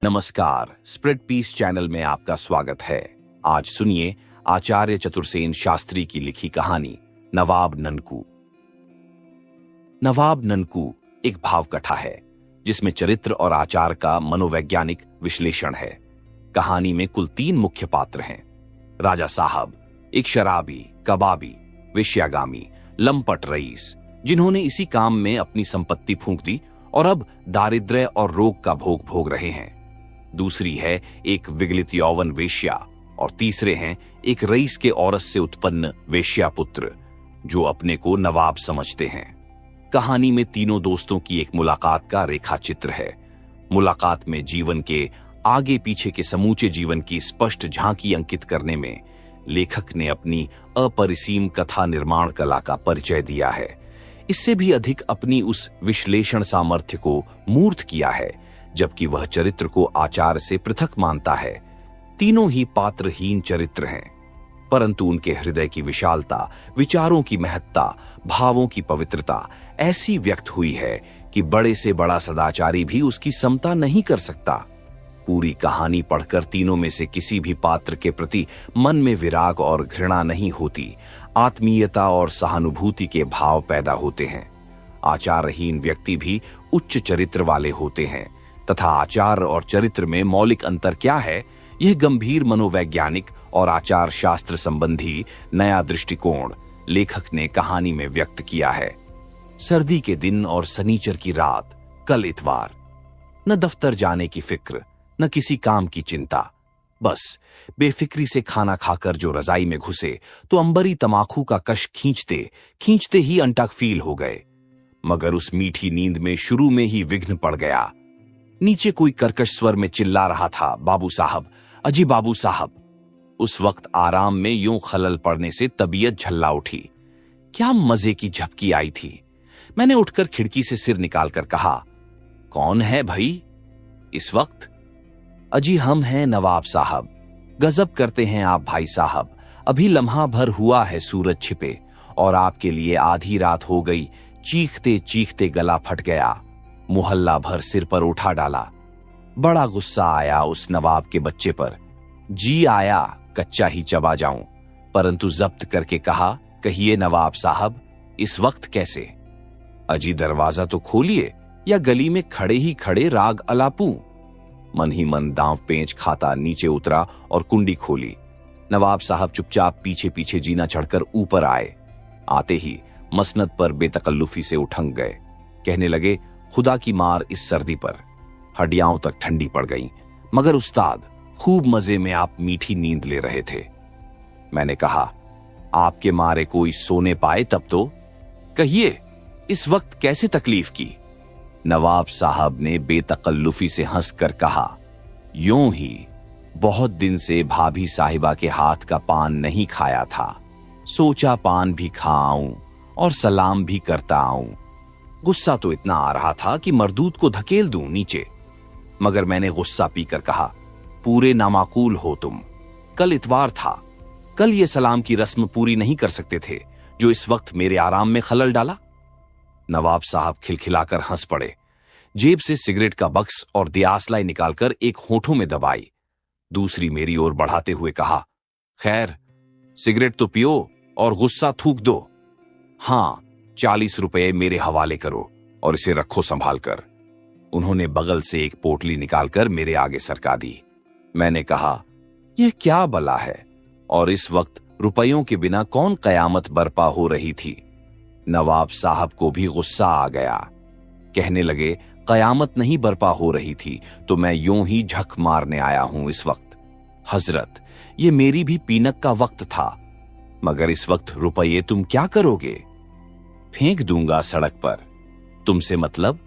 नमस्कार, spread piece channel में आपका स्वागत है। आज सुनिए आचार्य चतुर्सेन शास्त्री की लिखी कहानी नवाब ननकू। नवाब ननकू एक भाव कथा है जिसमें चरित्र और आचार का मनोवैज्ञानिक विश्लेषण है। कहानी में कुल 3 मुख्य पात्र हैं। राजा साहब, एक शराबी, कबाबी, वेश्यागामी, लंपट रईस, जिन्होंने इसी काम में अपनी संपत्ति फूंक दी और अब दारिद्र्य और रोग का भोग भोग रहे हैं। दूसरी है एक विगलित यौवन वेश्या और तीसरे हैं एक रईस के औरत से उत्पन्न वेश्या पुत्र जो अपने को नवाब समझते हैं। कहानी में तीनों दोस्तों की एक मुलाकात का रेखा चित्र है। मुलाकात में जीवन के आगे पीछे के समूचे जीवन की स्पष्ट झांकी अंकित करने में लेखक ने अपनी अपरिसीम कथा निर्माण कला का परिचय दिया है। इससे भी अधिक अपनी उस विश्लेषण सामर्थ्य को मूर्त किया है, जबकि वह चरित्र को आचार से पृथक मानता है। तीनों ही पात्रहीन चरित्र हैं, परंतु उनके हृदय की विशालता, विचारों की महत्ता, भावों की पवित्रता ऐसी व्यक्त हुई है कि बड़े से बड़ा सदाचारी भी उसकी समता नहीं कर सकता। पूरी कहानी पढ़कर तीनों में से किसी भी पात्र के प्रति मन में विराग और घृणा नहीं होती, आत्मीयता और सहानुभूति के भाव पैदा होते हैं। आचारहीन व्यक्ति भी उच्च चरित्र वाले होते हैं तथा आचार और चरित्र में मौलिक अंतर क्या है, यह गंभीर मनोवैज्ञानिक और आचार शास्त्र संबंधी नया दृष्टिकोण लेखक ने कहानी में व्यक्त किया है। सर्दी के दिन और शनिचर की रात, कल इतवार। न दफ्तर जाने की फिक्र, न किसी काम की चिंता, बस बेफिक्री से खाना खाकर जो रजाई में घुसे तो अंबरी तमाकू का कश खींचते खींचते ही अंटक फील हो गए। मगर उस मीठी नींद में शुरू में ही विघ्न पड़ गया। नीचे कोई कर्कश स्वर में चिल्ला रहा था, बाबू साहब, अजी बाबू साहब। उस वक्त आराम में यूं खलल पड़ने से तबीयत झल्ला उठी। क्या मजे की झपकी आई थी। मैंने उठकर खिड़की से सिर निकालकर कहा, कौन है भाई इस वक्त? अजी हम हैं नवाब साहब। गजब करते हैं आप भाई साहब। अभी लम्हा भर हुआ है सूरज छिपे और आपके लिए आधी रात हो गई। चीखते चीखते गला फट गया, मुहल्ला भर सिर पर उठा डाला। बड़ा गुस्सा आया उस नवाब के बच्चे पर। जी आया कच्चा ही चबा जाऊं, परंतु जब्त करके कहा, कहिए नवाब साहब, इस वक्त कैसे? अजी दरवाजा तो खोलिए या गली में खड़े ही खड़े राग अलापूं। मन ही मन दांव पेंच खाता नीचे उतरा और कुंडी खोली। नवाब साहब चुपचाप पीछे पीछे जीना चढ़कर ऊपर आए। आते ही मसनद पर बेतकल्लुफी से उठंग गए। कहने लगे, खुदा की मार इस सर्दी पर, हड्डियां तक ठंडी पड़ गईं, मगर उस्ताद खूब मजे में आप मीठी नींद ले रहे थे। मैंने कहा, आपके मारे कोई सोने पाए तब तो कहिए, इस वक्त कैसे तकलीफ की? नवाब साहब ने बेतकल्लुफी से हंसकर कहा, यूं ही, बहुत दिन से भाभी साहिबा के हाथ का पान नहीं खाया था, सोचा पान भी खाऊं और सलाम भी करता आऊं। गुस्सा तो इतना आ रहा था कि मरदूद को धकेल दूं नीचे, मगर मैंने गुस्सा पीकर कहा, पूरे नामाकूल हो तुम। कल इतवार था, कल ये सलाम की रस्म पूरी नहीं कर सकते थे जो इस वक्त मेरे आराम में खलल डाला। नवाब साहब खिलखिलाकर हंस पड़े। जेब से सिगरेट का बक्स और दियासलाई निकालकर एक होठों में दबाई, दूसरी मेरी ओर बढ़ाते हुए कहा, खैर सिगरेट तो पियो और गुस्सा थूक दो। हाँ, 40 रुपए मेरे हवाले करो और इसे रखो संभाल कर। उन्होंने बगल से एक पोटली निकालकर मेरे आगे सरका दी। मैंने कहा, यह क्या बला है और इस वक्त रुपयों के बिना कौन कयामत बर्पा हो रही थी? नवाब साहब को भी गुस्सा आ गया। कहने लगे, कयामत नहीं बर्पा हो रही थी तो मैं यूं ही झक मारने आया हूं इस वक्त। हजरत, ये मेरी भी पीनक का वक्त था, मगर इस वक्त रुपये तुम क्या करोगे? फेंक दूंगा सड़क पर। तुमसे मतलब?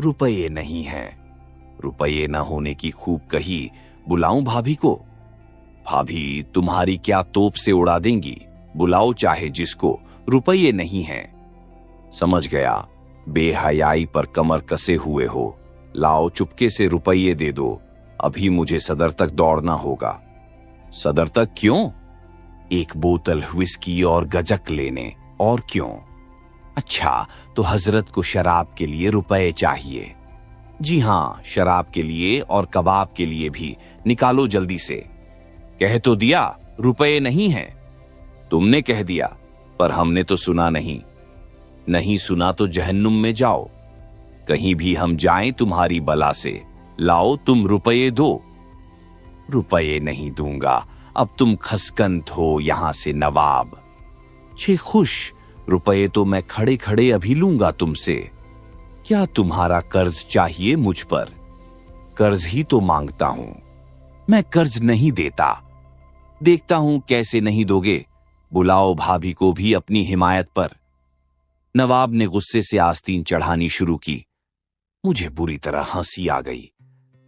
रुपये नहीं हैं। रुपये न होने की खूब कही, बुलाऊं भाभी को? भाभी तुम्हारी क्या तोप से उड़ा देंगी, बुलाओ चाहे जिसको, रुपये नहीं हैं। समझ गया, बेहयाई पर कमर कसे हुए हो। लाओ चुपके से रुपये दे दो, अभी मुझे सदर तक दौड़ना होगा। सदर तक क्यों? एक बोतल व्हिस्की और गजक लेने। और क्यों? अच्छा, तो हजरत को शराब के लिए रुपए चाहिए। जी हाँ, शराब के लिए और कबाब के लिए भी निकालो जल्दी से। कह तो दिया रुपए नहीं हैं। तुमने कह दिया, पर हमने तो सुना नहीं। नहीं सुना तो जहन्नुम में जाओ। कहीं भी हम जाएं तुम्हारी बला से। लाओ तुम रुपये दो। रुपये नहीं दूंगा, अब तुम खसकंत हो यहां से नवाब। छे खुश, रुपये तो मैं खड़े खड़े अभी लूंगा तुमसे। क्या तुम्हारा कर्ज चाहिए मुझ पर? कर्ज ही तो मांगता हूं, मैं कर्ज नहीं देता। देखता हूं कैसे नहीं दोगे। बुलाओ भाभी को भी अपनी हिमायत पर। नवाब ने गुस्से से आस्तीन चढ़ानी शुरू की। मुझे बुरी तरह हंसी आ गई।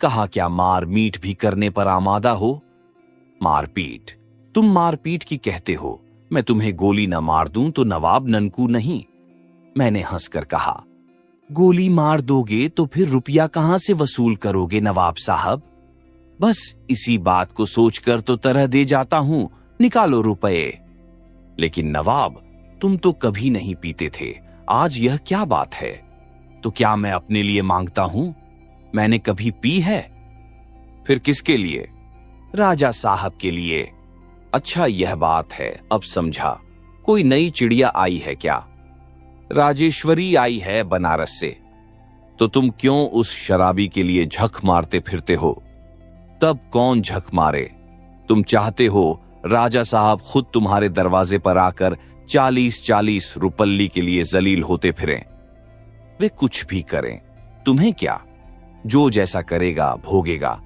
कहा, क्या मार मीट भी करने पर आमादा हो? मारपीट? तुम मारपीट की कहते हो? मैं तुम्हें गोली न मार दूं तो नवाब ननकू नहीं। मैंने हंसकर कहा, गोली मार दोगे तो फिर रुपया कहां से वसूल करोगे नवाब साहब? बस इसी बात को सोचकर तो तरह दे जाता हूं, निकालो रुपए। लेकिन नवाब, तुम तो कभी नहीं पीते थे, आज यह क्या बात है? तो क्या मैं अपने लिए मांगता हूं? मैंने कभी पी है? फिर किसके लिए? राजा साहब के लिए। अच्छा, यह बात है, अब समझा। कोई नई चिड़िया आई है क्या? राजेश्वरी आई है बनारस से। तो तुम क्यों उस शराबी के लिए झक मारते फिरते हो? तब कौन झक मारे? तुम चाहते हो राजा साहब खुद तुम्हारे दरवाजे पर आकर 40-40 रुपल्ली के लिए जलील होते फिरें? वे कुछ भी करें, तुम्हें क्या? जो जैसा करेगा भोगेगा।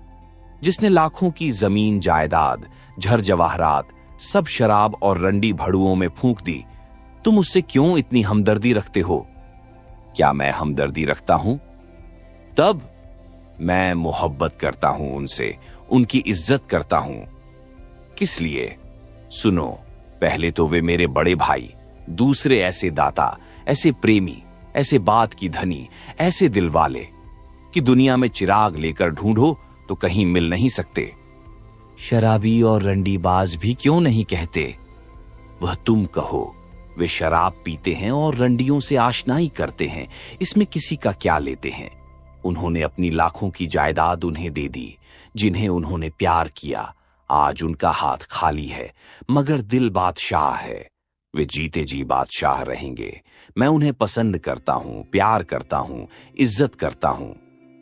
जिसने लाखों की जमीन जायदाद, झर जवाहरात सब शराब और रंडी भड़ुओं में फूंक दी, तुम उससे क्यों इतनी हमदर्दी रखते हो? क्या मैं हमदर्दी रखता हूं? तब मैं मोहब्बत करता हूं उनसे, उनकी इज्जत करता हूं। किस लिए? सुनो, पहले तो वे मेरे बड़े भाई, दूसरे ऐसे दाता, ऐसे प्रेमी, ऐसे बात की धनी, ऐसे दिलवाले कि दुनिया में चिराग लेकर ढूंढो तो कहीं मिल नहीं सकते। शराबी और रंडीबाज भी क्यों नहीं कहते? वह तुम कहो। वे शराब पीते हैं और रंडियों से आशनाई करते हैं, इसमें किसी का क्या लेते हैं? उन्होंने अपनी लाखों की जायदाद उन्हें दे दी, जिन्हें उन्होंने प्यार किया। आज उनका हाथ खाली है, मगर दिल बादशाह है। वे जीते जी बादशाह रहेंगे। मैं उन्हें पसंद करता हूं, प्यार करता हूं, इज्जत करता हूं।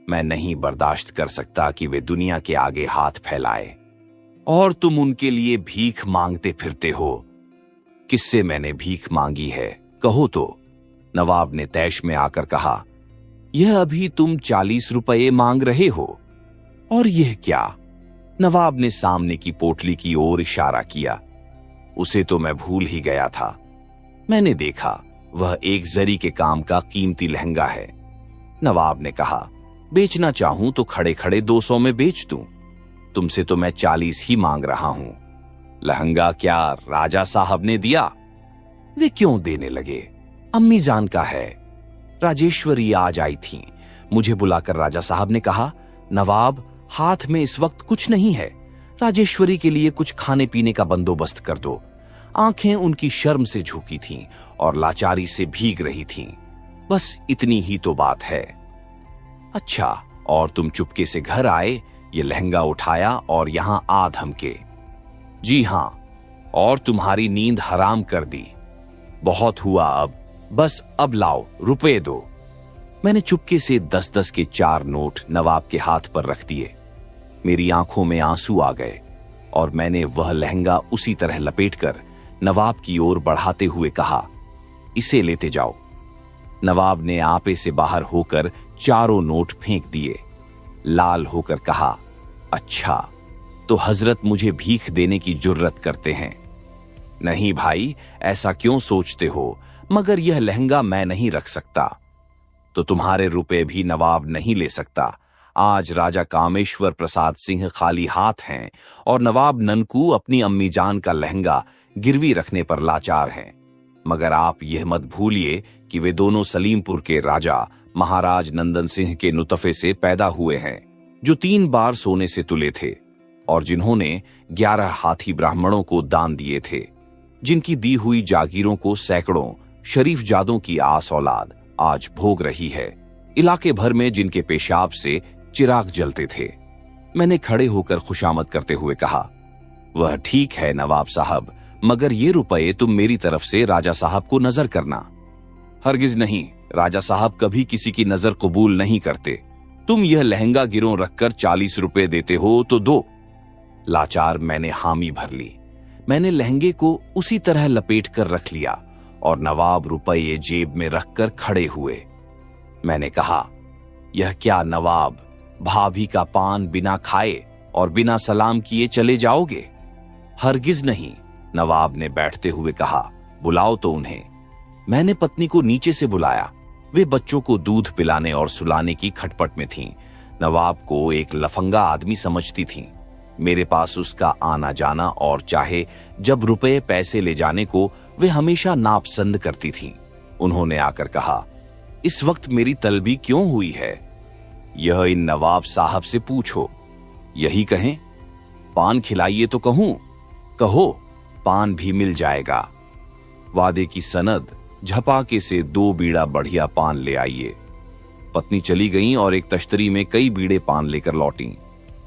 मैं नहीं बर्दाश्त कर सकता कि वे दुनिया के आगे हाथ फैलाए। और तुम उनके लिए भीख मांगते फिरते हो। किससे मैंने भीख मांगी है, कहो तो? नवाब ने तैश में आकर कहा, यह अभी तुम 40 रुपये मांग रहे हो। और यह क्या? नवाब ने सामने की पोटली की ओर इशारा किया। उसे तो मैं भूल ही गया था। मैंने देखा, वह एक जरी के काम का कीमती लहंगा है। नवाब ने कहा, बेचना चाहूं तो खड़े खड़े 200 में बेच दूं। तुमसे तो मैं 40 ही मांग रहा हूं। लहंगा क्या राजा साहब ने दिया? वे क्यों देने लगे? अम्मी जान का है। राजेश्वरी आज आई थी। मुझे बुलाकर राजा साहब ने कहा, नवाब, हाथ में इस वक्त कुछ नहीं है, राजेश्वरी के लिए कुछ खाने पीने का बंदोबस्त कर दो। आंखें उनकी शर्म से झुकी थीं और लाचारी से भीग रही थीं। बस इतनी ही तो बात है। अच्छा, और तुम चुपके से घर आए, ये लहंगा उठाया और यहां आ धमके। जी हां, और तुम्हारी नींद हराम कर दी। बहुत हुआ अब, बस अब लाओ, रुपए दो। मैंने चुपके से 10-10 के 4 नोट नवाब के हाथ पर रख दिए। मेरी आंखों में आंसू आ गए और मैंने वह लहंगा उसी तरह लपेटकर नवाब की ओर बढ़ाते हुए कहा, इसे लेते जाओ। नवाब ने आपे से बाहर होकर 4 नोट फेंक दिए। लाल होकर कहा, अच्छा, तो हजरत मुझे भीख देने की जुर्रत करते हैं। नहीं भाई, ऐसा क्यों सोचते हो, मगर यह लहंगा मैं नहीं रख सकता। तो तुम्हारे रुपए भी नवाब नहीं ले सकता। आज राजा कामेश्वर प्रसाद सिंह खाली हाथ हैं और नवाब ननकू अपनी अम्मी जान का लहंगा गिरवी रखने पर लाचार हैं। मगर आप यह मत भूलिए कि वे दोनों सलीमपुर के राजा महाराज नंदन सिंह के नुतफे से पैदा हुए हैं, जो 3 बार सोने से तुले थे और जिन्होंने 11 हाथी ब्राह्मणों को दान दिए थे, जिनकी दी हुई जागीरों को सैकड़ों शरीफ जादों की आस औलाद आज भोग रही है। इलाके भर में जिनके पेशाब से चिराग जलते थे। मैंने खड़े होकर खुशामद करते हुए कहा, वह ठीक है नवाब साहब, मगर ये रुपए तुम मेरी तरफ से राजा साहब को नजर करना। हरगिज नहीं, राजा साहब कभी किसी की नजर कबूल नहीं करते। तुम यह लहंगा गिरों रखकर 40 रुपए देते हो तो दो। लाचार मैंने हामी भर ली। मैंने लहंगे को उसी तरह लपेट कर रख लिया और नवाब रुपये जेब में रखकर खड़े हुए। मैंने कहा, यह क्या नवाब, भाभी का पान बिना खाए और बिना सलाम किए चले जाओगे? हरगिज नहीं, नवाब ने बैठते हुए कहा, बुलाओ तो उन्हें। मैंने पत्नी को नीचे से बुलाया। वे बच्चों को दूध पिलाने और सुलाने की खटपट में थीं। नवाब को एक लफंगा आदमी समझती थीं। मेरे पास उसका आना जाना और चाहे जब रुपए पैसे ले जाने को वे हमेशा नापसंद करती थीं। उन्होंने आकर कहा, इस वक्त मेरी तलबी क्यों हुई है? यह इन नवाब साहब से पूछो। यही कहें, पान खिलाइए तो कहूं? कहो, पान भी मिल जाएगा। वादे की सनद, झपाके से 2 बीड़ा बढ़िया पान ले आइए। पत्नी चली गई और एक तश्तरी में कई बीड़े पान लेकर लौटी।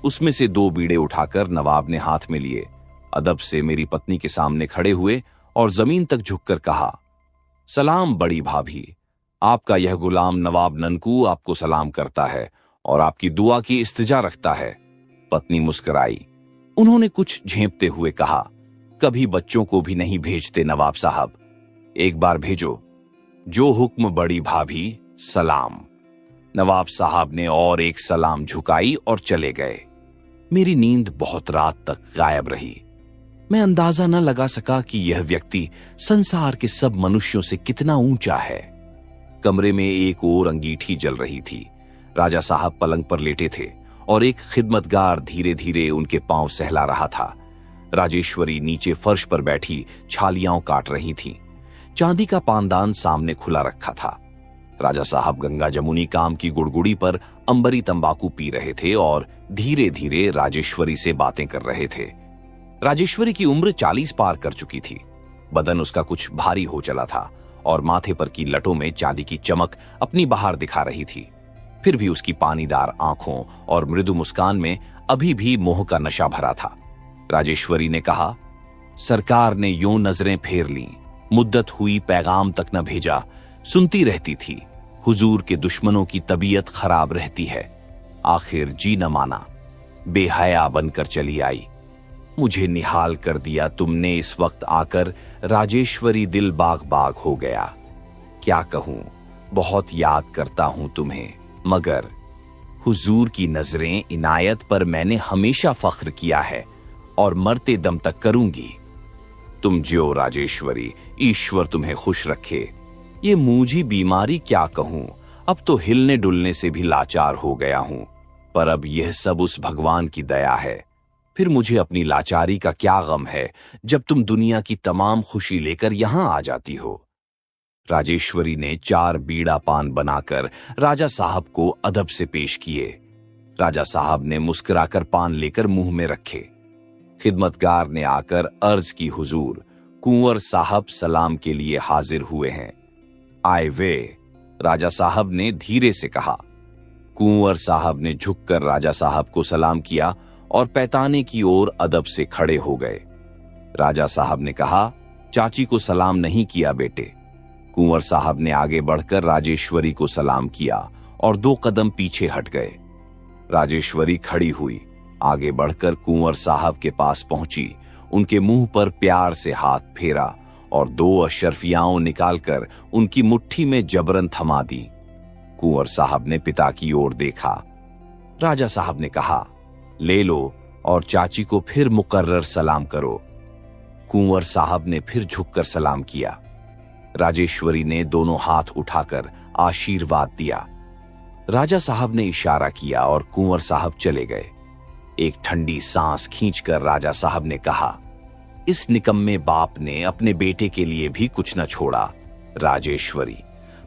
उसमें से 2 बीड़े उठाकर नवाब ने हाथ में लिए, अदब से मेरी पत्नी के सामने खड़े हुए और जमीन तक झुककर कहा, सलाम बड़ी भाभी, आपका यह गुलाम नवाब ननकू आपको सलाम करता है और आपकी दुआ की इस्तिजा रखता है। पत्नी मुस्कुराई। उन्होंने कुछ झेंपते हुए कहा, कभी बच्चों को भी नहीं भेजते नवाब साहब, एक बार भेजो। जो हुक्म बड़ी भाभी, सलाम। नवाब साहब ने और एक सलाम झुकाई और चले गए। मेरी नींद बहुत रात तक गायब रही। मैं अंदाजा न लगा सका कि यह व्यक्ति संसार के सब मनुष्यों से कितना ऊंचा है। कमरे में एक और अंगीठी जल रही थी। राजा साहब पलंग पर लेटे थे और एक खिदमतगार धीरे धीरे उनके पांव सहला रहा था। राजेश्वरी नीचे फर्श पर बैठी छालियां काट रही थीं। चांदी का पानदान सामने खुला रखा था। राजा साहब गंगा जमुनी काम की गुड़गुड़ी पर अंबरी तंबाकू पी रहे थे और धीरे धीरे राजेश्वरी से बातें कर रहे थे। राजेश्वरी की उम्र 40 पार कर चुकी थी। बदन उसका कुछ भारी हो चला था और माथे पर की लटों में चांदी की चमक अपनी बहार दिखा रही थी। फिर भी उसकी पानीदार आंखों और मृदु मुस्कान में अभी भी मोह का नशा भरा था। राजेश्वरी ने कहा, सरकार ने यूं नजरें फेर लीं, मुद्दत हुई पैगाम तक न भेजा, सुनती रहती थी, हुजूर के दुश्मनों की तबीयत खराब रहती है। आखिर जी न माना, बेहया बनकर चली आई। मुझे निहाल कर दिया तुमने इस वक्त आकर। राजेश्वरी दिल बाग बाग हो गया। क्या कहूं, बहुत याद करता हूं तुम्हें, मगर हुजूर की नजरें इनायत पर मैंने हमेशा फख्र किया है और मरते दम तक करूंगी। तुम ज्यो राजेश्वरी, ईश्वर तुम्हें खुश रखे। ये मूझी बीमारी क्या कहूं, अब तो हिलने डुलने से भी लाचार हो गया हूं, पर अब यह सब उस भगवान की दया है। फिर मुझे अपनी लाचारी का क्या गम है जब तुम दुनिया की तमाम खुशी लेकर यहां आ जाती हो। राजेश्वरी ने 4 बीड़ा पान बनाकर राजा साहब को अदब से पेश किए। राजा साहब ने मुस्कुराकर पान लेकर मुंह में रखे। खिदमतगार ने आकर अर्ज की, हुजूर, कुंवर साहब सलाम के लिए हाजिर हुए हैं। आए वे, राजा साहब ने धीरे से कहा। कुंवर साहब ने झुककर राजा साहब को सलाम किया और पैताने की ओर अदब से खड़े हो गए। राजा साहब ने कहा, चाची को सलाम नहीं किया बेटे। कुंवर साहब ने आगे बढ़कर राजेश्वरी को सलाम किया और 2 कदम पीछे हट गए। राजेश्वरी खड़ी हुई, आगे बढ़कर कुंवर साहब के पास पहुंची, उनके मुंह पर प्यार से हाथ फेरा और 2 अशरफियाओं निकालकर उनकी मुट्ठी में जबरन थमा दी। कुंवर साहब ने पिता की ओर देखा। राजा साहब ने कहा, ले लो और चाची को फिर मुकर्रर सलाम करो। कुंवर साहब ने फिर झुककर सलाम किया। राजेश्वरी ने दोनों हाथ उठाकर आशीर्वाद दिया। राजा साहब ने इशारा किया और कुंवर साहब चले गए। एक ठंडी सांस खींचकर राजा साहब ने कहा, इस निकम्मे बाप ने अपने बेटे के लिए भी कुछ न छोड़ा राजेश्वरी,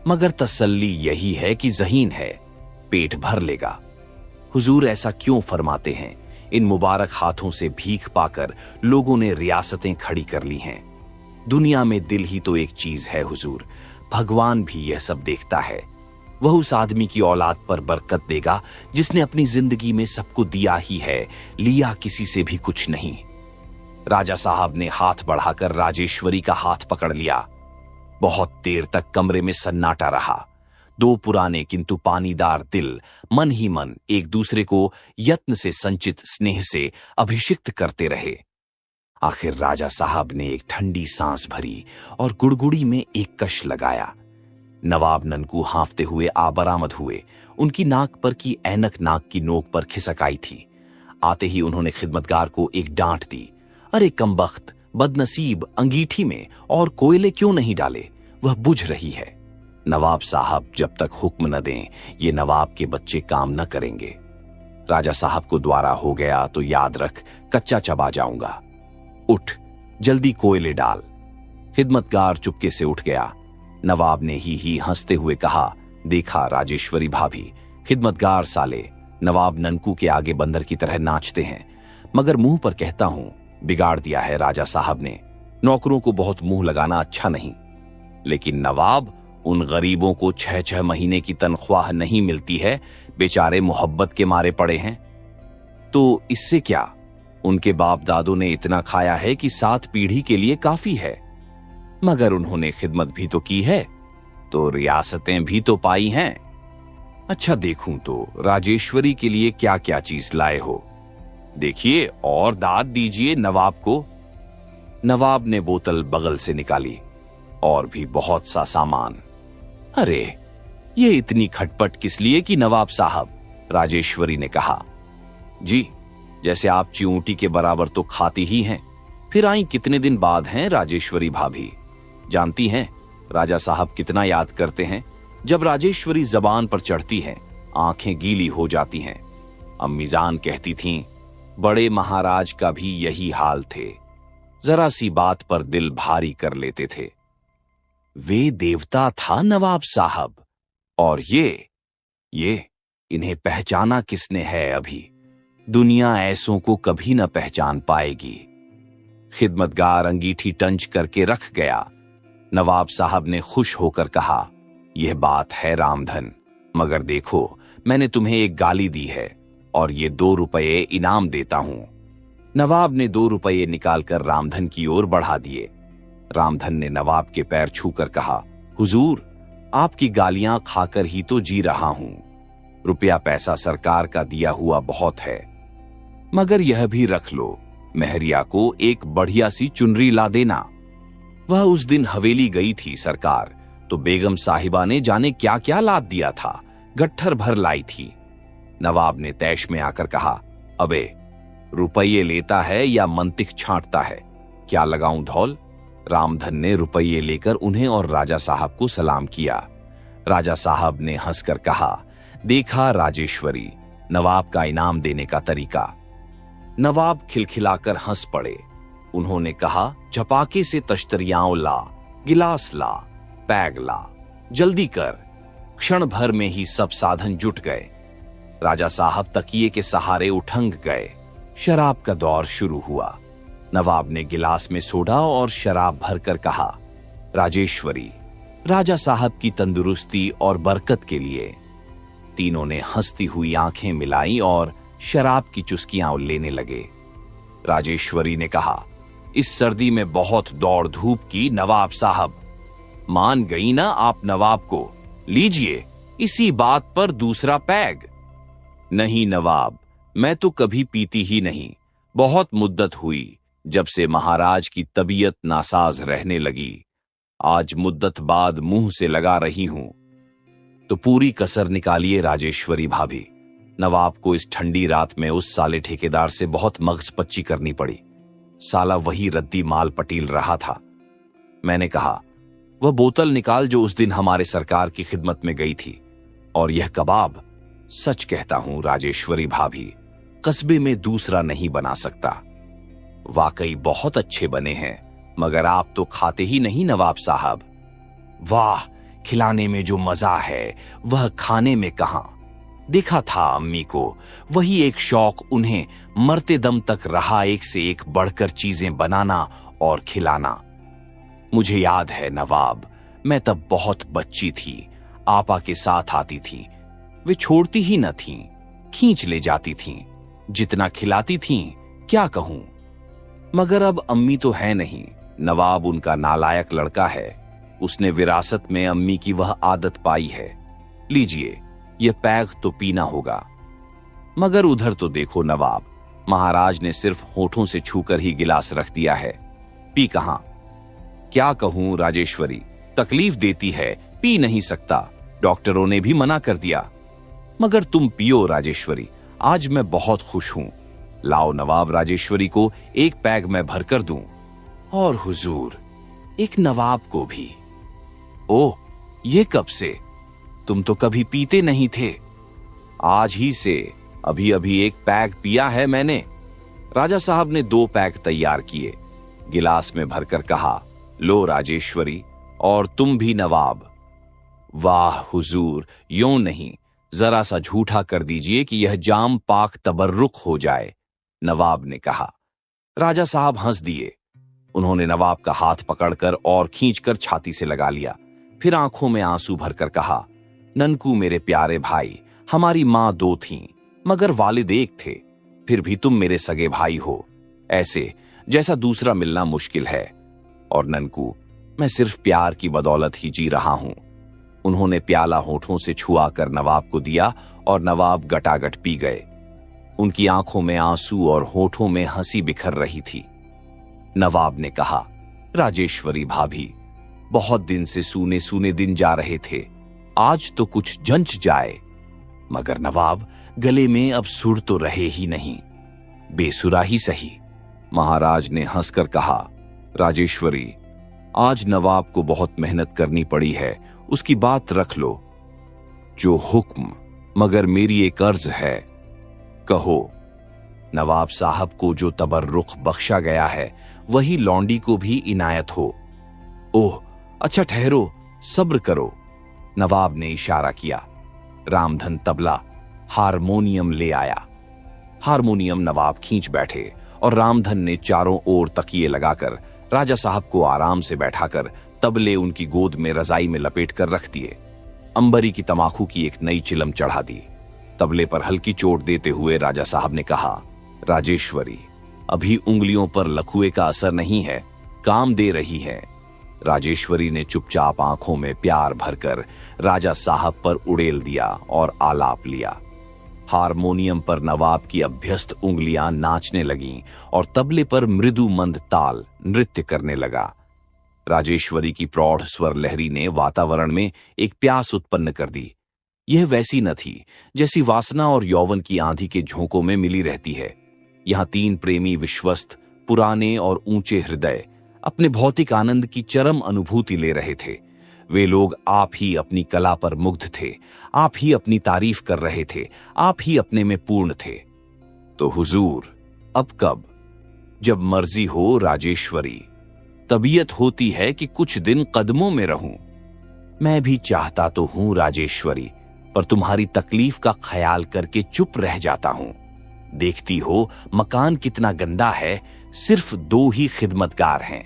मगर तसल्ली यही है कि ज़हीन है, पेट भर लेगा। हुजूर ऐसा क्यों फरमाते हैं? इन मुबारक हाथों से भीख पाकर लोगों ने रियासतें खड़ी कर ली हैं। दुनिया में दिल ही तो एक चीज है हुजूर, भगवान भी यह सब देखता है। वह उस आदमी की औलाद पर बरकत देगा जिसने अपनी जिंदगी में सबको दिया ही है, लिया किसी से भी कुछ नहीं। राजा साहब ने हाथ बढ़ाकर राजेश्वरी का हाथ पकड़ लिया। बहुत देर तक कमरे में सन्नाटा रहा। दो पुराने किंतु पानीदार दिल मन ही मन एक दूसरे को यत्न से संचित स्नेह से अभिषिक्त करते रहे। आखिर राजा साहब ने एक ठंडी सांस भरी और गुड़गुड़ी में एक कश लगाया। नवाब ननकू हांफते हुए बरामद हुए। उनकी नाक पर की ऐनक नाक की नोक पर खिसक आई थी। आते ही उन्होंने खिदमतगार को एक डांट दी। अरे कमबख्त, बदनसीब, अंगीठी में और कोयले क्यों नहीं डाले? वह बुझ रही है। नवाब साहब जब तक हुक्म न दें, ये नवाब के बच्चे काम न करेंगे। राजा साहब को द्वारा हो गया तो याद रख, कच्चा चबा जाऊंगा। उठ, जल्दी कोयले डाल। खिदमतगार चुपके से उठ गया। नवाब ने ही हंसते हुए कहा, देखा राजेश्वरी भाभी, खिदमतगार साले नवाब ननकू के आगे बंदर की तरह नाचते हैं, मगर मुंह पर कहता हूं बिगाड़ दिया है राजा साहब ने। नौकरों को बहुत मुंह लगाना अच्छा नहीं, लेकिन नवाब, उन गरीबों को 6-6 महीने की तनख्वाह नहीं मिलती है, बेचारे मोहब्बत के मारे पड़े हैं। तो इससे क्या, उनके बाप दादों ने इतना खाया है कि 7 पीढ़ी के लिए काफी है। मगर उन्होंने खिदमत भी तो की है, तो रियासतें भी तो पाई हैं। अच्छा देखूं तो राजेश्वरी के लिए क्या क्या चीज लाए हो, देखिए और दाद दीजिए नवाब को। नवाब ने बोतल बगल से निकाली। और भी बहुत सा सामान। अरे ये इतनी खटपट किस लिए कि नवाब साहब? राजेश्वरी ने कहा। जी, जैसे आप चिऊंटी के बराबर तो खाती ही हैं, फिर आई कितने दिन बाद हैं राजेश्वरी भाभी। जानती हैं राजा साहब कितना याद करते हैं? जब राजेश्वरी जबान पर चढ़ती हैं, आंखें गीली हो जाती हैं। अम्मीजान कहती थीं, बड़े महाराज का भी यही हाल थे, जरा सी बात पर दिल भारी कर लेते थे। वे देवता था नवाब साहब। और ये इन्हें पहचाना किसने है अभी? दुनिया ऐसों को कभी न पहचान पाएगी। खिदमतगार अंगीठी टंच करके रख गया। नवाब साहब ने खुश होकर कहा, यह बात है रामधन, मगर देखो मैंने तुम्हें एक गाली दी है और ये 2 रुपये इनाम देता हूं। नवाब ने 2 रुपये निकालकर रामधन की ओर बढ़ा दिए। रामधन ने नवाब के पैर छूकर कहा, हुजूर, आपकी गालियां खाकर ही तो जी रहा हूं। रुपया पैसा सरकार का दिया हुआ बहुत है, मगर यह भी रख लो, महरिया को एक बढ़िया सी चुनरी ला देना। वह उस दिन हवेली गई थी सरकार, तो बेगम साहिबा ने जाने क्या क्या लाद दिया था, गट्ठर भर लाई थी। नवाब ने तैश में आकर कहा, अबे रुपये लेता है या मंतिक छांटता है, क्या लगाऊं धौल? रामधन ने रुपये लेकर उन्हें और राजा साहब को सलाम किया। राजा साहब ने हंसकर कहा, देखा राजेश्वरी, नवाब का इनाम देने का तरीका। नवाब खिलखिलाकर हंस पड़े। उन्होंने कहा, झपाके से तश्तरियां ला, गिलास ला, पैग ला, जल्दी कर। क्षण भर में ही सब साधन जुट गए। राजा साहब तकिए के सहारे उठंग गए। शराब का दौर शुरू हुआ। नवाब ने गिलास में सोडा और शराब भरकर कहा, राजेश्वरी, राजा साहब की तंदुरुस्ती और बरकत के लिए। तीनों ने हंसती हुई आंखें मिलाई और शराब की चुस्कियां लेने लगे। राजेश्वरी ने कहा, इस सर्दी में बहुत दौड़ धूप की नवाब साहब। मान गई ना आप नवाब को? लीजिए इसी बात पर दूसरा पैग। नहीं नवाब, मैं तो कभी पीती ही नहीं। बहुत मुद्दत हुई जब से महाराज की तबीयत नासाज रहने लगी। आज मुद्दत बाद मुंह से लगा रही हूं। तो पूरी कसर निकालिए राजेश्वरी भाभी। नवाब को इस ठंडी रात में उस साले ठेकेदार से बहुत मगजपच्ची करनी पड़ी। साला वही रद्दी माल पटील रहा था। मैंने कहा, वह बोतल निकाल जो उस दिन हमारे सरकार की खिदमत में गई थी, और यह कबाब, सच कहता हूं राजेश्वरी भाभी, कस्बे में दूसरा नहीं बना सकता। वाकई बहुत अच्छे बने हैं, मगर आप तो खाते ही नहीं नवाब साहब। वाह, खिलाने में जो मजा है वह खाने में कहां। देखा था अम्मी को, वही एक शौक उन्हें मरते दम तक रहा, एक से एक बढ़कर चीजें बनाना और खिलाना। मुझे याद है नवाब, मैं तब बहुत बच्ची थी। आपा के साथ आती थीं। वे छोड़ती ही न थीं, खींच ले जाती थीं। जितना खिलाती थीं क्या कहूं। मगर अब अम्मी तो है नहीं। नवाब उनका नालायक लड़का है। उसने विरासत में अम्मी की वह आदत पाई है। लीजिए, यह पैग तो पीना होगा। मगर उधर तो देखो नवाब, महाराज ने सिर्फ होठों से छूकर ही गिलास रख दिया है। पी कहां? क्या कहूं राजेश्वरी, तकलीफ देती है, पी नहीं सकता। डॉक्टरों ने भी मना कर दिया। मगर तुम पियो राजेश्वरी, आज मैं बहुत खुश हूं। लाओ नवाब, राजेश्वरी को एक पैग मैं भर कर दूं, और हुजूर एक नवाब को भी। ओह, ये कब से? तुम तो कभी पीते नहीं थे। आज ही से, अभी अभी एक पैग पिया है मैंने। राजा साहब ने 2 पैग तैयार किए, गिलास में भरकर कहा, लो राजेश्वरी, और तुम भी नवाब। वाह हुजूर, यूं नहीं, जरा सा झूठा कर दीजिए कि यह जाम पाक तबर्रुक हो जाए, नवाब ने कहा। राजा साहब हंस दिए। उन्होंने नवाब का हाथ पकड़कर और खींचकर छाती से लगा लिया। फिर आंखों में आंसू भरकर कहा, ननकू मेरे प्यारे भाई, हमारी मां 2 थीं, मगर वालिद एक थे। फिर भी तुम मेरे सगे भाई हो, ऐसे जैसा दूसरा मिलना मुश्किल है। और ननकू, मैं सिर्फ प्यार की बदौलत ही जी रहा हूं। उन्होंने प्याला होठों से छुआ कर नवाब को दिया और नवाब गटागट पी गए। उनकी आंखों में आंसू और होठों में हंसी बिखर रही थी। नवाब ने कहा, राजेश्वरी भाभी, बहुत दिन से सूने सूने दिन जा रहे थे, आज तो कुछ जंच जाए। मगर नवाब, गले में अब सुर तो रहे ही नहीं। बेसुरा ही सही। महाराज ने हंसकर कहा, राजेश्वरी, आज नवाब को बहुत मेहनत करनी पड़ी है, उसकी बात रख लो। जो हुक्म, मगर मेरी एक अर्ज है। कहो। नवाब साहब को जो तबर्रुख बख्शा गया है, वही लौंडी को भी इनायत हो। ओह, अच्छा ठहरो, सब्र करो। नवाब ने इशारा किया। रामधन तबला, हारमोनियम ले आया। हारमोनियम नवाब खींच बैठे और रामधन ने चारों ओर तकिए लगाकर राजा साहब को आराम से बैठाकर तबले उनकी गोद में रजाई में लपेट कर रख दिए। अंबरी की तमाकू की एक नई चिलम चढ़ा दी। तबले पर हल्की चोट देते हुए राजा साहब ने कहा, राजेश्वरी, अभी उंगलियों पर लखुए का असर नहीं है, काम दे रही है। राजेश्वरी ने चुपचाप आंखों में प्यार भरकर राजा साहब पर उड़ेल दिया और आलाप लिया। हारमोनियम पर नवाब की अभ्यस्त उंगलियां नाचने लगीं और तबले पर मृदु मंद ताल नृत्य करने लगा। राजेश्वरी की प्रौढ़ स्वर लहरी ने वातावरण में एक प्यास उत्पन्न कर दी। यह वैसी न थी जैसी वासना और यौवन की आंधी के झोंकों में मिली रहती है। यहां 3 प्रेमी विश्वस्त, पुराने और ऊंचे हृदय अपने भौतिक आनंद की चरम अनुभूति ले रहे थे। वे लोग आप ही अपनी कला पर मुग्ध थे, आप ही अपनी तारीफ कर रहे थे, आप ही अपने में पूर्ण थे। तो हुजूर, अब कब? जब मर्जी हो राजेश्वरी। तबीयत होती है कि कुछ दिन कदमों में रहूं। मैं भी चाहता तो हूं राजेश्वरी, पर तुम्हारी तकलीफ का ख्याल करके चुप रह जाता हूं। देखती हो मकान कितना गंदा है, सिर्फ 2 ही खिदमतगार हैं।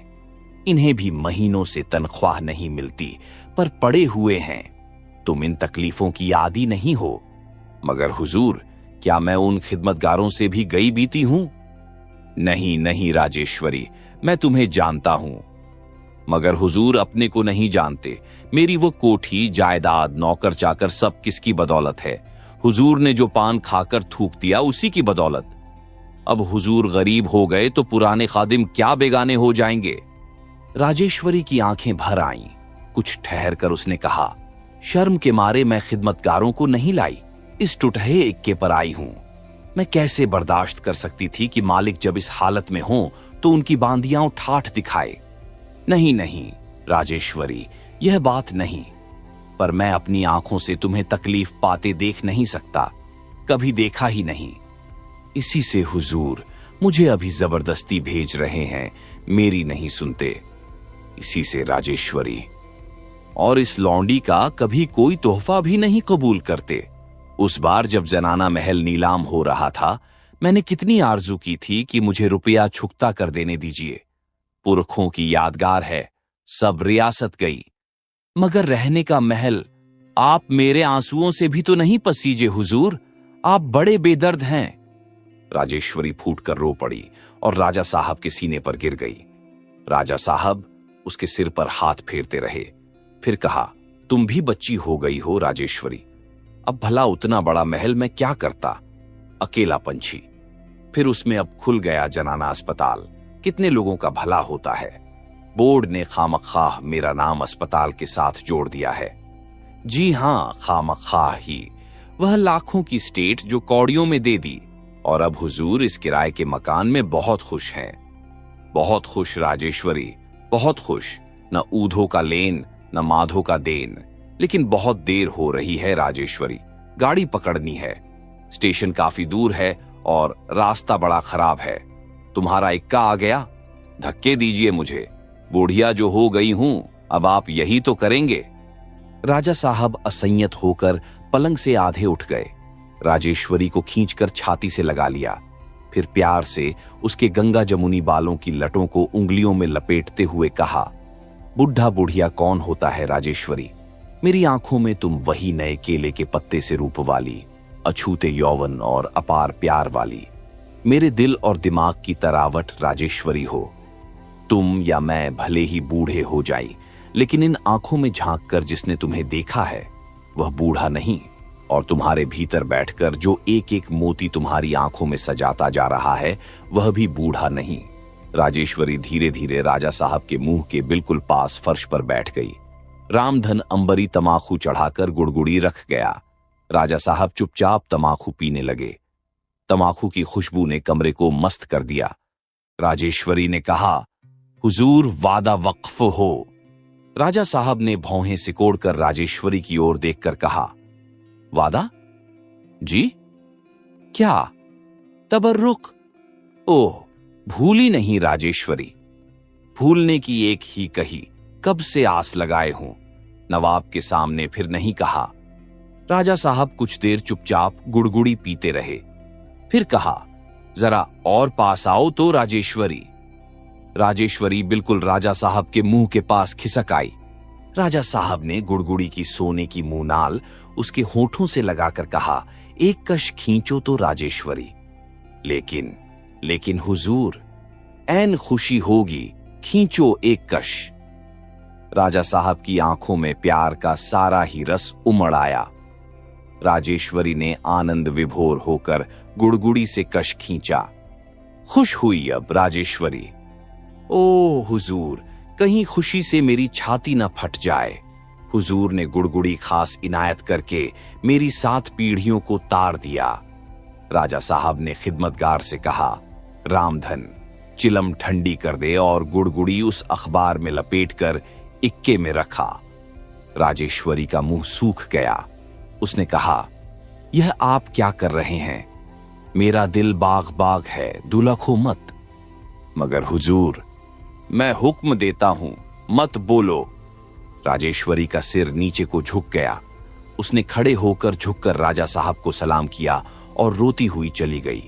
इन्हें भी महीनों से तनख्वाह नहीं मिलती, पर पड़े हुए हैं। तुम इन तकलीफों की आदी नहीं हो। मगर हुजूर, क्या मैं उन खिदमतगारों से भी गई बीती हूं? नहीं नहीं राजेश्वरी, मैं तुम्हें जानता हूं। मगर हुजूर अपने को नहीं जानते। मेरी वो कोठी, जायदाद, नौकर चाकर सब किसकी बदौलत है? हुजूर ने जो पान खाकर थूक दिया, उसी की बदौलत। अब हुजूर गरीब हो गए तो पुराने खादिम क्या बेगाने हो जाएंगे? राजेश्वरी की आंखें भर आईं। कुछ ठहर कर उसने कहा, शर्म के मारे मैं खिदमतगारों को नहीं लाई, इस टुटहे इक्के पर आई हूं। मैं कैसे बर्दाश्त कर सकती थी कि मालिक जब इस हालत में हो तो उनकी बांदियां ठाठ दिखाए। नहीं नहीं राजेश्वरी, यह बात नहीं। पर मैं अपनी आंखों से तुम्हें तकलीफ पाते देख नहीं सकता, कभी देखा ही नहीं। इसी से हुजूर मुझे अभी जबरदस्ती भेज रहे हैं, मेरी नहीं सुनते। इसी से राजेश्वरी, और इस लौंडी का कभी कोई तोहफा भी नहीं कबूल करते। उस बार जब जनाना महल नीलाम हो रहा था, मैंने कितनी आरजू की थी कि मुझे रुपया छुकता कर देने दीजिए। पुरखों की यादगार है, सब रियासत गई, मगर रहने का महल आप मेरे आंसुओं से भी तो नहीं पसीजे हुजूर, आप बड़े बेदर्द हैं। राजेश्वरी फूटकर रो पड़ी और राजा साहब के सीने पर गिर गई। राजा साहब उसके सिर पर हाथ फेरते रहे, फिर कहा, तुम भी बच्ची हो गई हो राजेश्वरी, अब भला उतना बड़ा महल में क्या करता, अकेला पंछी। फिर उसमें अब खुल गया जनाना अस्पताल, कितने लोगों का भला होता है। बोर्ड ने खामख्वाह मेरा नाम अस्पताल के साथ जोड़ दिया है। जी हां, खामख्वाह ही, वह लाखों की स्टेट जो कौड़ियों में दे दी, और अब हुजूर इस किराए के मकान में बहुत खुश हैं। बहुत खुश राजेश्वरी, बहुत खुश, न ऊधो का लेन न माधो का देन। लेकिन बहुत देर हो रही है राजेश्वरी, गाड़ी पकड़नी है, स्टेशन काफी दूर है और रास्ता बड़ा खराब है। तुम्हारा इक्का आ गया, धक्के दीजिए मुझे, बूढ़िया जो हो गई हूं, अब आप यही तो करेंगे। राजा साहब असंयत होकर पलंग से आधे उठ गए, राजेश्वरी को खींचकर छाती से लगा लिया, फिर प्यार से उसके गंगा जमुनी बालों की लटों को उंगलियों में लपेटते हुए कहा, बुढ़ा बुढ़िया कौन होता है राजेश्वरी, मेरी आंखों में तुम वही नए केले के पत्ते से रूप वाली, अछूते यौवन और अपार प्यार वाली, मेरे दिल और दिमाग की तरावट राजेश्वरी हो। तुम या मैं भले ही बूढ़े हो जाई, लेकिन इन आंखों में झांक कर जिसने तुम्हें देखा है वह बूढ़ा नहीं, और तुम्हारे भीतर बैठकर जो एक एक मोती तुम्हारी आंखों में सजाता जा रहा है वह भी बूढ़ा नहीं। राजेश्वरी धीरे धीरे राजा साहब के मुंह के बिल्कुल पास फर्श पर बैठ गई। रामधन अंबरी तमाखू चढ़ाकर गुड़गुड़ी रख गया। राजा साहब चुपचाप तमाखू पीने लगे। तमाखू की खुशबू ने कमरे को मस्त कर दिया। राजेश्वरी ने कहा, हुजूर वादा वक्फ हो। राजा साहब ने भौहें सिकोड़कर राजेश्वरी की ओर देखकर कहा, वादा? जी? क्या? तबर्रुक? ओह, भूली नहीं राजेश्वरी, भूलने की एक ही कही, कब से आस लगाए हूं, नवाब के सामने फिर नहीं कहा। राजा साहब कुछ देर चुपचाप गुड़गुड़ी पीते रहे, फिर कहा, जरा और पास आओ तो राजेश्वरी। राजेश्वरी बिल्कुल राजा साहब के मुंह के पास खिसक आई। राजा साहब ने गुड़गुड़ी की सोने की मुंहनाल उसके होठों से लगाकर कहा, एक कश खींचो तो राजेश्वरी। लेकिन हुजूर, ऐन खुशी होगी, खींचो एक कश। राजा साहब की आंखों में प्यार का सारा ही रस उमड़ आया। राजेश्वरी ने आनंद विभोर होकर गुड़गुड़ी से कश खींचा। खुश हुई अब राजेश्वरी। ओ हुजूर, कहीं खुशी से मेरी छाती न फट जाए। हुजूर ने गुड़गुड़ी खास इनायत करके मेरी 7 पीढ़ियों को तार दिया। राजा साहब ने खिदमतगार से कहा, रामधन चिलम ठंडी कर दे और गुड़गुड़ी उस अखबार में लपेटकर इक्के में रखा। राजेश्वरी का मुंह सूख गया। उसने कहा, यह आप क्या कर रहे हैं? मेरा दिल बाग बाग है, दुलखो मत। मगर हुजूर, मैं हुक्म देता हूं, मत बोलो। राजेश्वरी का सिर नीचे को झुक गया। उसने खड़े होकर झुककर राजा साहब को सलाम किया और रोती हुई चली गई।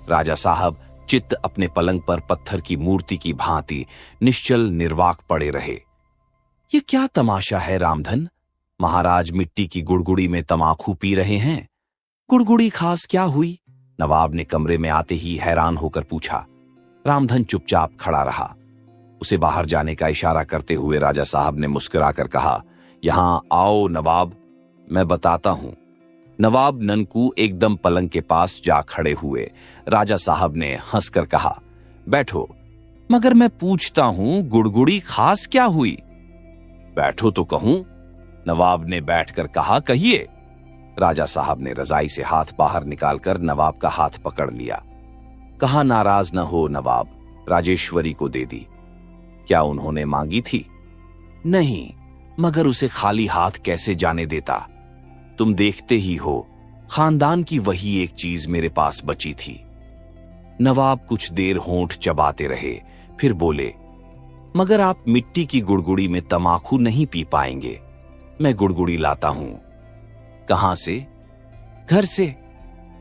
राजा साहब चित्त अपने पलंग पर पत्थर की मूर्ति की भांति निश्चल निर्वाक पड़े रहे। ये क्या तमाशा है रामधन? महाराज मिट्टी की गुड़गुड़ी में तमाखू पी रहे हैं। गुड़गुड़ी खास क्या हुई? नवाब ने कमरे में आते ही हैरान होकर पूछा। रामधन चुपचाप खड़ा रहा। उसे बाहर जाने का इशारा करते हुए राजा साहब ने मुस्कुराकर कहा, यहां आओ नवाब, मैं बताता हूं। नवाब ननकू एकदम पलंग के पास जा खड़े हुए। राजा साहब ने हंसकर कहा, बैठो। मगर मैं पूछता हूं, गुड़गुड़ी खास क्या हुई? बैठो तो कहूं। नवाब ने बैठकर कहा, कहिए। राजा साहब ने रजाई से हाथ बाहर निकालकर नवाब का हाथ पकड़ लिया। कहा, नाराज न हो नवाब, राजेश्वरी को दे दी। क्या उन्होंने मांगी थी? नहीं, मगर उसे खाली हाथ कैसे जाने देता? तुम देखते ही हो, खानदान की वही एक चीज मेरे पास बची थी। नवाब कुछ देर होंठ चबाते रहे, फिर बोले, मगर आप मिट्टी की गुड़गुड़ी में तमाखू नहीं पी पाएंगे। मैं गुड़गुड़ी लाता हूं। कहां से? घर से।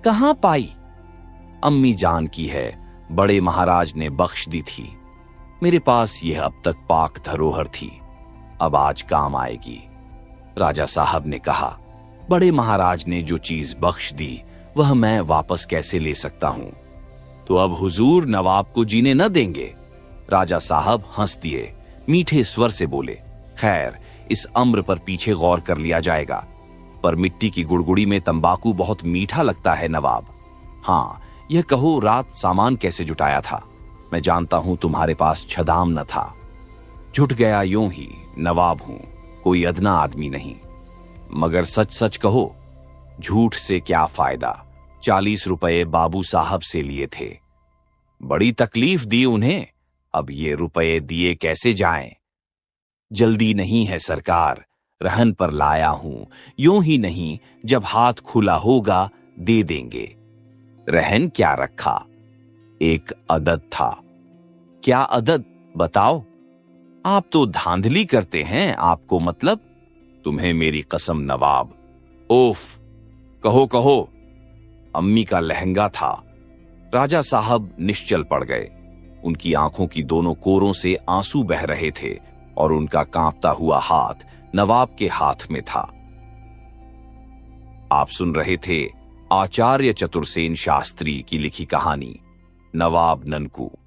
कहां पाई? अम्मी जान की है, बड़े महाराज ने बख्श दी थी। मेरे पास यह अब तक पाक धरोहर थी, अब आज काम आएगी। राजा साहब ने कहा, बड़े महाराज ने जो चीज बख्श दी वह मैं वापस कैसे ले सकता हूं? तो अब हुजूर नवाब को जीने न देंगे? राजा साहब हंस दिए, मीठे स्वर से बोले, खैर इस अम्र पर पीछे गौर कर लिया जाएगा, पर मिट्टी की गुड़गुड़ी में तंबाकू बहुत मीठा लगता है नवाब। हाँ, यह कहो रात सामान कैसे जुटाया था? मैं जानता हूं तुम्हारे पास छदाम न था। जुट गया यूं ही, नवाब हूं, कोई अदना आदमी नहीं। मगर सच सच कहो, झूठ से क्या फायदा? 40 रुपए बाबू साहब से लिए थे, बड़ी तकलीफ दी उन्हें, अब ये रुपए दिए कैसे जाएं? जल्दी नहीं है सरकार, रहन पर लाया हूं, यूं ही नहीं, जब हाथ खुला होगा दे देंगे। रहन क्या रखा? एक अदद था। क्या अदद? बताओ। आप तो धांधली करते हैं, आपको मतलब? तुम्हें मेरी कसम नवाब। ओफ, कहो कहो। अम्मी का लहंगा था। राजा साहब निश्चल पड़ गए। उनकी आंखों की दोनों कोरों से आंसू बह रहे थे और उनका कांपता हुआ हाथ नवाब के हाथ में था। आप सुन रहे थे आचार्य चतुरसेन शास्त्री की लिखी कहानी नवाब ननकू।